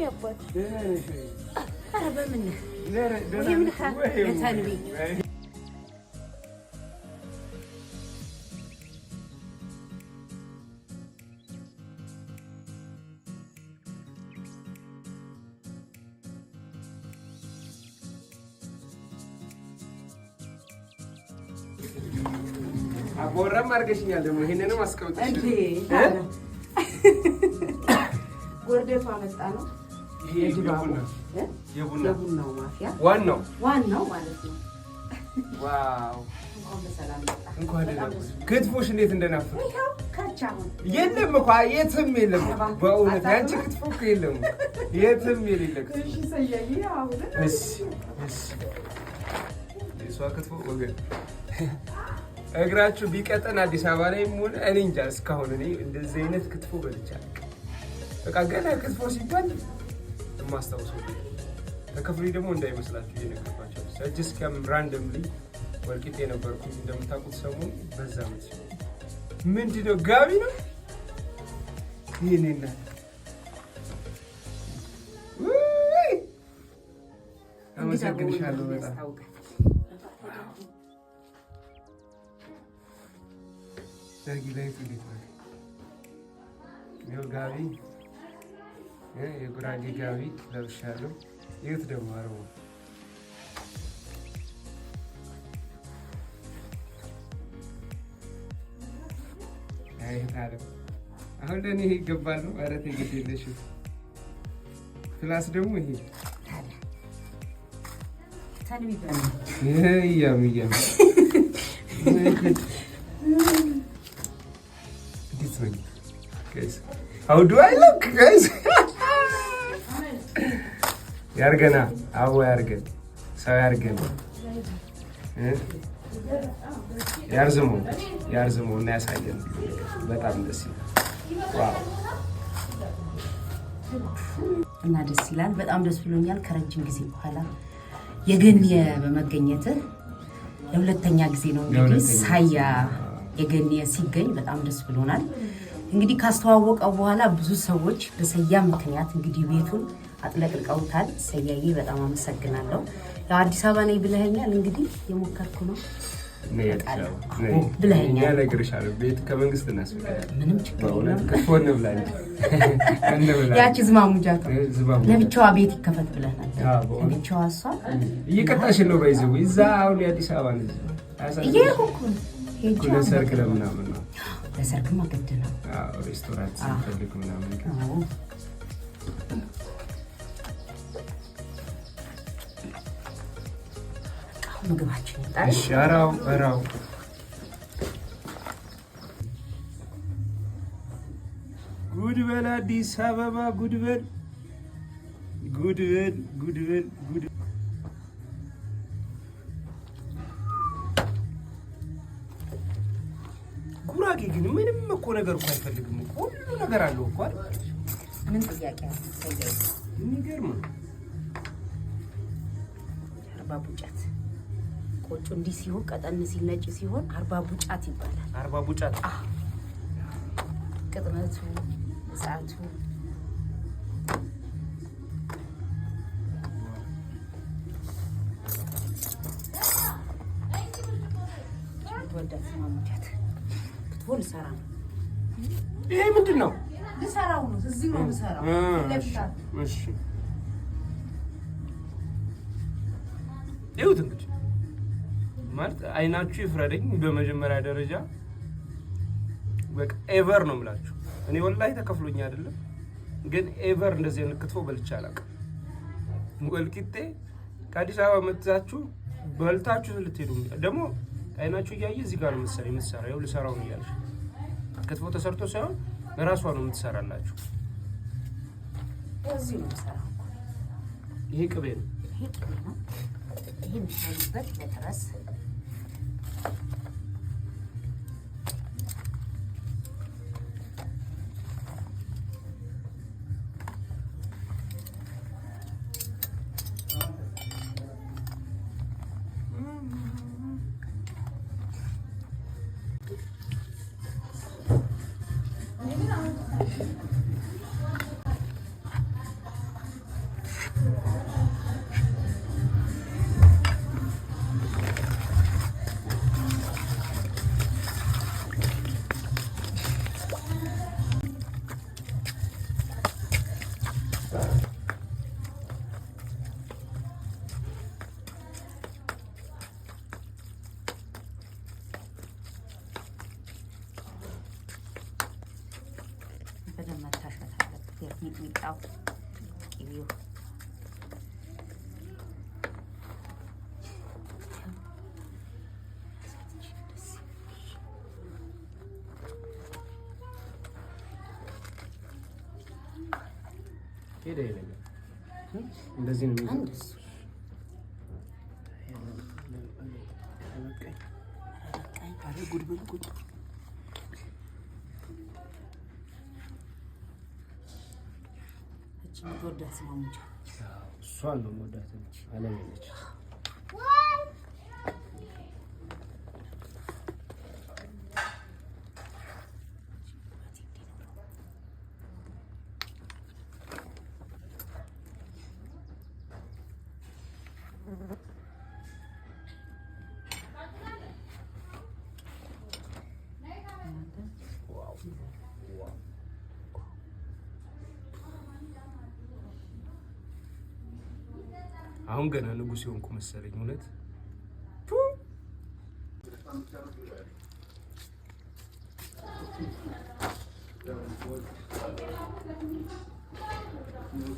يابا أربع منه ويمنخ يتنبي አቦራ ማርገሽኛል ደግሞ ይሄንንም አስቀምጥሽ እንዴ ጎርደፋ መጣ ነው ይሄ የቡናው ማፊያ ዋናው ማለት ነው ዋው እንኳን ደህና ክትፎሽ እንዴት እንደናፈቀ ይሄው ካቻው የለም እኮ የትም የለም በእውነት ያንቺ ክትፎ እኮ የለም የትም የሌለክ እሺ ሰያይ አሁን እሺ እሷ ክትፎ ወገን እግራችሁ ቢቀጠን አዲስ አበባ ላይ ሆነ እኔ እንጃ እስካሁን እኔ እንደዚህ አይነት ክትፎ በልቻለሁ። በቃ ገና ክትፎ ሲባል ማስታወሰው ተከፍሪ ደግሞ እንዳይመስላችሁ እየነገርኳችሁ ሰጅስ ከም ራንደምሊ ወልቂጤ ነበርኩኝ እንደምታውቁት ሰሞኑን በዛ መች ምንድነው ጋቢ ነው ይሄኔና አመሰግንሻለሁ በጣም ሰርጊ ላይ እንዴት ነው ጋቢ የጉራጌ ጋቢ ለብሻለሁ። ይሁት ደግሞ አረው አይ ታዲያ አሁን ለኔ ይገባል ነው አረቴ ግዴለሽ ክላስ ደግሞ ይሄ ታንሚ ያም guys, how do I look, guys? ያርገና አቦ ያርገን ሰው ያርገን ያርዝሙ እና ያሳየን በጣም ደስ ይላል። ዋው እና ደስ ይላል። በጣም ደስ ብሎኛል። ከረጅም ጊዜ በኋላ የገኒ በመገኘትህ ለሁለተኛ ጊዜ ነው እንግዲህ ሳያ የገኒ ሲገኝ በጣም ደስ ብሎናል። እንግዲህ ካስተዋወቀው በኋላ ብዙ ሰዎች በሰያ ምክንያት እንግዲህ ቤቱን አጥለቅልቀውታል። ሰያዬ በጣም አመሰግናለሁ። ያው አዲስ አበባ ነኝ ብለኸኛል። እንግዲህ የሞከርኩ ነው ብለኸኛል። ያለግርሻለሁ ቤት ከመንግስት እናስፈቅዳለን። ምንም ችግር የለም። ከፎን ብላኝ ያቺ ዝማሙጃት ለብቻዋ ቤት ይከፈት ብለናል። ለብቻዋ እሷ እየቀጣሽ ነው ባይዘው እዛ አሁን የአዲስ አበባ ነው እየሄድኩ ሄጄ ለሰርግ ለምናምን ነው ለሰርግ ማገድ ነው። ሬስቶራንት ሲፈልግ ምናምን ምግባችን ይጣል። እሺ አራው ጉድ በል አዲስ አበባ ጉድ በል ጉራጌ ግን ምንም እኮ ነገር እኮ አይፈልግም እኮ ሁሉ ነገር አለው እኮ አይደል? ምን ጥያቄ አለ? ሰያይ የሚገርም አርባ ቡጫት ቆጮ እንዲህ ሲሆን ቀጠን ሲል ነጭ ሲሆን አርባ ቡጫት ይባላል። አርባ ቡጫት ቅጥነቱ ሰዓቱ ወዳት ማሙጃት ክትፎ ልሰራ ነው። ይሄ ምንድን ነው? ልሰራው ነው። እዚህ ነው ልሰራው። እሺ ይሁት እንግዲህ ማለት አይናችሁ ይፍረደኝ። በመጀመሪያ ደረጃ በቃ ኤቨር ነው የምላችሁ። እኔ ወላሂ ተከፍሎኝ አይደለም ግን ኤቨር እንደዚህ አይነት ክትፎ በልቼ አላውቅም። ወልቂጤ ከአዲስ አበባ መጥታችሁ በልታችሁ ልትሄዱ ደግሞ አይናችሁ እያየ እዚህ ጋር ነው የምትሰራው። ይኸው ልሰራው ነው እያልሽ ክትፎ ተሰርቶ ሳይሆን በራሷ ነው የምትሰራላችሁ። እዚህ ነው የምሰራው። ይሄ ቅቤ ነው። ይሄ የሚሰሩበት ለተረስ በደንብ መታሸት አለበት። የሚጥሚጣው ቅቤው ሄደ ይለኛል። እንደዚህ ነው የሚሆነው። እሷን ነው የምወዳት አለሜ ነች። አሁን ገና ንጉስ የሆንኩ መሰለኝ። እውነት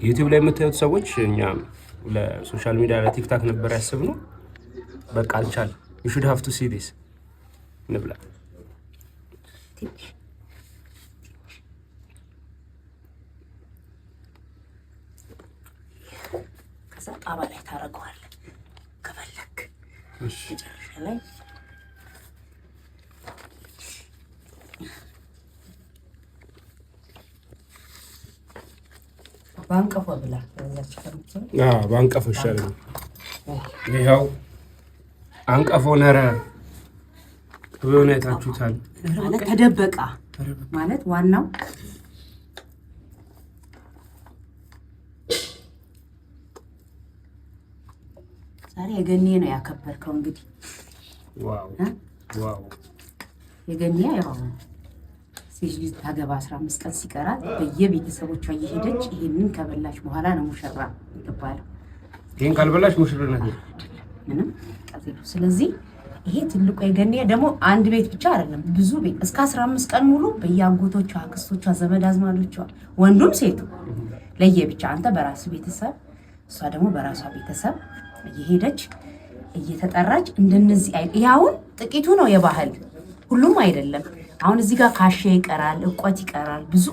ዩቲዩብ ላይ የምታዩት ሰዎች እኛ ለሶሻል ሚዲያ ለቲክታክ ነበር ያስብነው። በቃ አልቻል you should have to see this ንብላ ጣባ ላይ ታረገዋለህ ከፈለክ። እሺ መጨረሻ ላይ ባንቀፎ ብላ ባንቀፎ ይሻላል። ይኸው አንቀፎ ነረ ከሆነ ታችሁታል ማለት ተደበቃ ማለት ዋናው ዛሬ የገኔ ነው ያከበርከው። እንግዲህ ዋው ዋው የገኔ ያው ሴት ልጅ ታገባ 15 ቀን ሲቀራት በየቤተሰቦቿ እየሄደች ይሄንን ከበላች በኋላ ነው ሙሽራ ይባላል። ይሄን ካልበላች ሙሽርነት ምንም ቀጥሎ። ስለዚህ ይሄ ትልቁ የገኔ ደግሞ አንድ ቤት ብቻ አይደለም፣ ብዙ ቤት እስከ 15 ቀን ሙሉ በየአጎቶቿ፣ አክስቶቿ፣ ዘመድ አዝማዶቿ ወንዱም ሴቱ ለየብቻ አንተ በራስ ቤተሰብ እሷ ደግሞ በራሷ ቤተሰብ እየሄደች እየተጠራች እንደነዚህ ይሄውን ጥቂቱ ነው የባህል ሁሉም አይደለም። አሁን እዚህ ጋር ካሼ ይቀራል፣ እቆት ይቀራል፣ ብዙ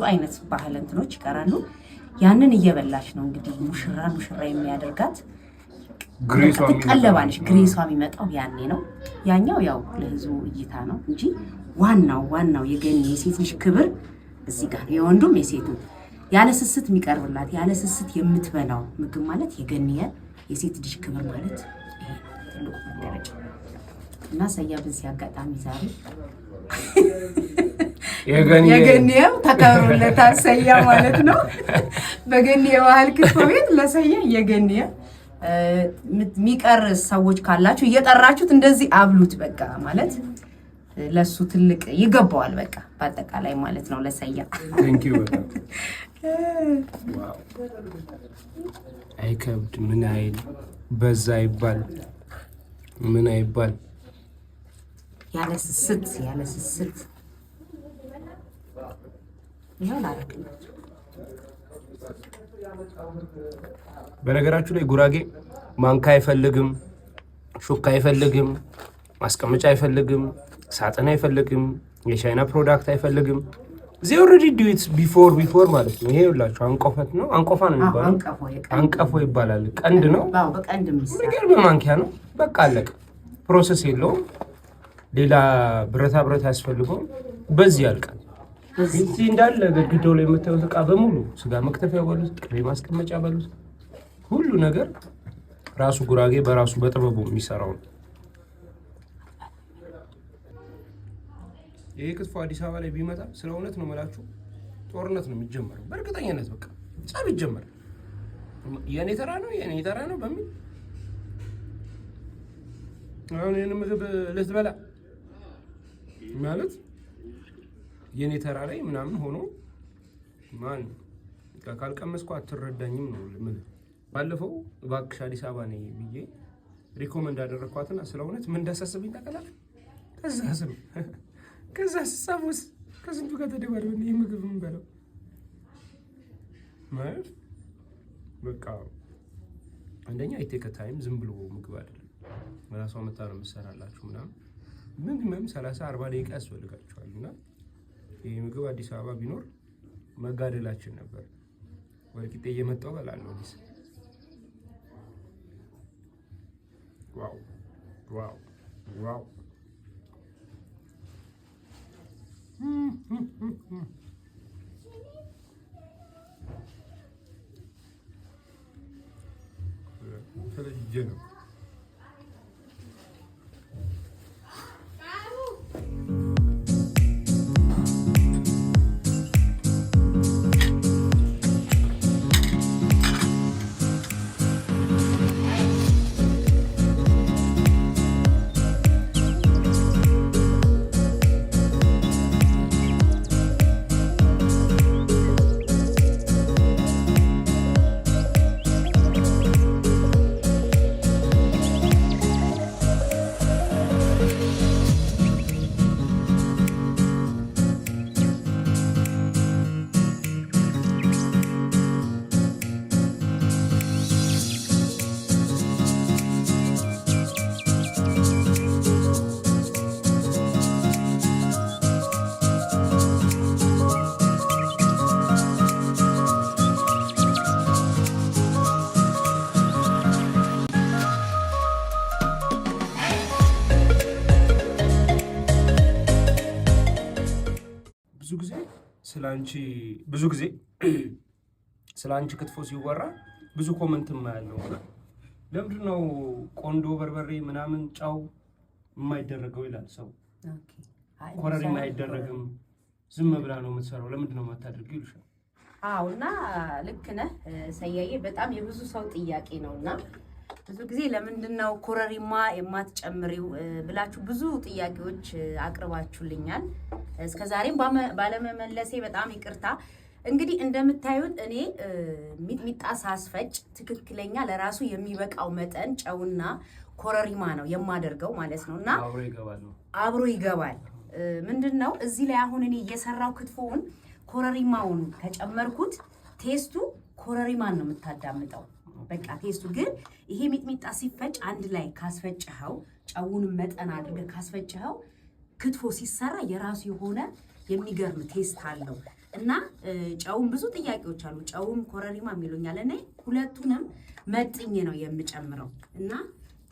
አይነት ባህል እንትኖች ይቀራሉ። ያንን እየበላች ነው እንግዲህ ሙሽራ የሚያደርጋት። ትቀለባለች። ግሬሷ የሚመጣው ያኔ ነው። ያኛው ያው ለህዝቡ እይታ ነው እንጂ ዋናው የገኔ የሴት ልጅ ክብር እዚህ ጋር ነው። የወንዱም የሴቱ ያለ ስስት የሚቀርብላት ያለ ስስት የምትበላው ምግብ ማለት የገኔ የሴት ልጅ ክብር ማለት ይሄ ነው ትልቁ መገለጫ። እና ሰያ በዚህ አጋጣሚ ዛሬ የገኔው ተከብሮለታል ሰያ ማለት ነው። በገኔ ባህል ክትፎ ቤት ለሰያ የገኔ የሚቀር ሰዎች ካላችሁ እየጠራችሁት እንደዚህ አብሉት። በቃ ማለት ለሱ ትልቅ ይገባዋል። በቃ በአጠቃላይ ማለት ነው ለሰያ ቴንክ ዩ በጣም ዋው። አይከብድ ምን አይል በዛ ይባል ምን አይባል ያለ ስስት ይሆን አረክኝ። በነገራችሁ ላይ ጉራጌ ማንካ አይፈልግም፣ ሹካ አይፈልግም፣ ማስቀመጫ አይፈልግም፣ ሳጥን አይፈልግም፣ የቻይና ፕሮዳክት አይፈልግም። they already do it before ማለት ነው። ይሄ ሁላችሁ አንቆፈት ነው፣ አንቆፋ ነው የሚባለው። አንቀፎ ይባላል። ቀንድ ነው፣ በቀንድ ነገር በማንኪያ ነው። በቃ አለቀ። ፕሮሰስ የለውም። ሌላ ብረት ያስፈልገው። በዚህ ያልቃል። እዚህ እንዳለ ግድግዳው ላይ የምታዩት ዕቃ በሙሉ ስጋ መክተፊያ በሉት፣ ቅቤ ማስቀመጫ በሉት፣ ሁሉ ነገር ራሱ ጉራጌ በራሱ በጥበቡ የሚሰራው ነው። ይሄ ክትፎ አዲስ አበባ ላይ ቢመጣ ስለ እውነት ነው የምላችሁ ጦርነት ነው የሚጀመረው። በእርግጠኝነት በቃ ጸብ ይጀመራል። የኔ ተራ ነው በሚል አሁን የኔ ምግብ ልትበላ ማለት የኔ ተራ ላይ ምናምን ሆኖ ማን ካልቀመስኩ አትረዳኝም ነው ምግብ። ባለፈው እባክሽ አዲስ አበባ ነኝ ብዬ ሪኮመንድ አደረኳትና ስለእውነት ምን እንዳሳሰብኝ ታውቃለህ? ከዛ ሳሙስ ከስንቱ ጋር ተደባድበን ይሄ ምግብ ምን በለው ማለት በቃ አንደኛ ኢቴክ ታይም ዝም ብሎ ምግብ አይደለም። ራሷ መታ ነው የምትሰራላችሁ ምናምን ሚኒመም 30-40 ደቂቃ ያስፈልጋችኋልና ይሄ ምግብ አዲስ አበባ ቢኖር መጋደላችን ነበር። ወልቂጤ እየመጣሁ በላለሁ ዲስ ዋው ዋው ዋው ስለዚህ ነው ብዙ ጊዜ ስላንቺ ክትፎ ሲወራ ብዙ ኮመንትም ያለው ለምንድን ነው ቆንዶ በርበሬ ምናምን ጫው የማይደረገው ይላል ሰው። ኮረሪማ አይደረግም ዝም ብላ ነው የምትሰራው ለምንድን ነው የማታደርገው ይልሻል። እና ልክ ነህ ሰያዬ፣ በጣም የብዙ ሰው ጥያቄ ነውና ብዙ ጊዜ ለምንድን ነው ኮረሪማ የማትጨምሪው ብላችሁ ብዙ ጥያቄዎች አቅርባችሁልኛል። እስከዛሬም ባለመመለሴ በጣም ይቅርታ። እንግዲህ እንደምታዩት እኔ ሚጥሚጣ ሳስፈጭ ትክክለኛ ለራሱ የሚበቃው መጠን ጨውና ኮረሪማ ነው የማደርገው ማለት ነውና አብሮ ይገባል። ምንድነው እዚህ ላይ አሁን እኔ እየሰራው ክትፎውን ኮረሪማውን ከጨመርኩት ቴስቱ ኮረሪማን ነው የምታዳምጠው። በቃ ቴስቱ ግን ይሄ ሚጥሚጣ ሲፈጭ አንድ ላይ ካስፈጨኸው ጨውንም መጠን አድርገህ ካስፈጨኸው ክትፎ ሲሰራ የራሱ የሆነ የሚገርም ቴስት አለው እና ጨውም ብዙ ጥያቄዎች አሉ። ጨውም ኮረሪማ የሚሉኛል እኔ ሁለቱንም መጥኜ ነው የምጨምረው እና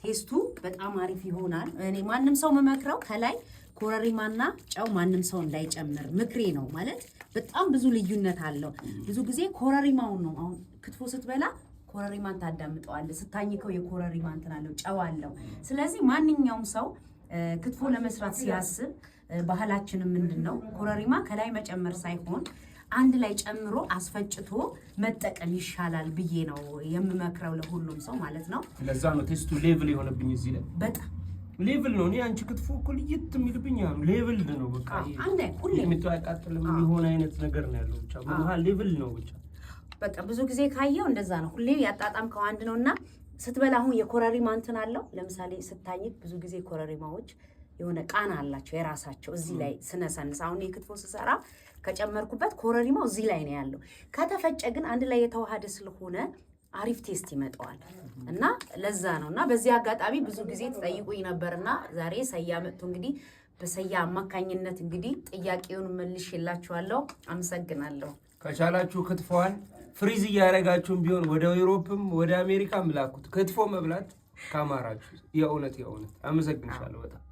ቴስቱ በጣም አሪፍ ይሆናል። እኔ ማንም ሰው መመክረው ከላይ ኮረሪማና ጨው ማንም ሰው እንዳይጨምር ምክሬ ነው። ማለት በጣም ብዙ ልዩነት አለው። ብዙ ጊዜ ኮረሪማውን ነው አሁን ክትፎ ስትበላ ኮረሪማን ታዳምጠዋለህ። ስታኝከው የኮረሪማ እንትን አለው ጨው አለው። ስለዚህ ማንኛውም ሰው ክትፎ ለመስራት ሲያስብ ባህላችንም ምንድነው ኮረሪማ ከላይ መጨመር ሳይሆን አንድ ላይ ጨምሮ አስፈጭቶ መጠቀም ይሻላል ብዬ ነው የምመክረው ለሁሉም ሰው ማለት ነው። ለዛ ነው ቴስቱ ሌቭል የሆነብኝ እዚህ ላይ በጣም ሌቭል ነው። እኔ አንቺ ክትፎ እኮ ልይት የሚልብኝ ሌቭል ነው። በቃ አንዴ ሁሌ የምታቃጥልም የሆነ አይነት ነገር ነው ያለው። ብቻ በመሃል ሌቭል ነው ብቻ በቃ ብዙ ጊዜ ካየው እንደዛ ነው። ሁሌ ያጣጣምከው አንድ ነውና ስትበላ አሁን የኮረሪማ እንትን አለው። ለምሳሌ ስታኝክ ብዙ ጊዜ ኮረሪማዎች የሆነ ቃና አላቸው የራሳቸው። እዚህ ላይ ስነሰንስ አሁን የክትፎ ስሰራ ከጨመርኩበት ኮረሪማው እዚህ ላይ ነው ያለው። ከተፈጨ ግን አንድ ላይ የተዋሃደ ስለሆነ አሪፍ ቴስት ይመጣዋል እና ለዛ ነውና በዚህ አጋጣሚ ብዙ ጊዜ ተጠይቁኝ ነበርና ዛሬ ሰያ መጥቶ እንግዲህ በሰያ አማካኝነት እንግዲህ ጥያቄውን መልሼላችኋለሁ። አመሰግናለሁ። ከቻላችሁ ክትፎዋን ፍሪዝ እያደረጋችሁም ቢሆን ወደ ዩሮፕም ወደ አሜሪካም ላኩት። ክትፎ መብላት ካማራችሁ የእውነት አመሰግንሻለሁ በጣም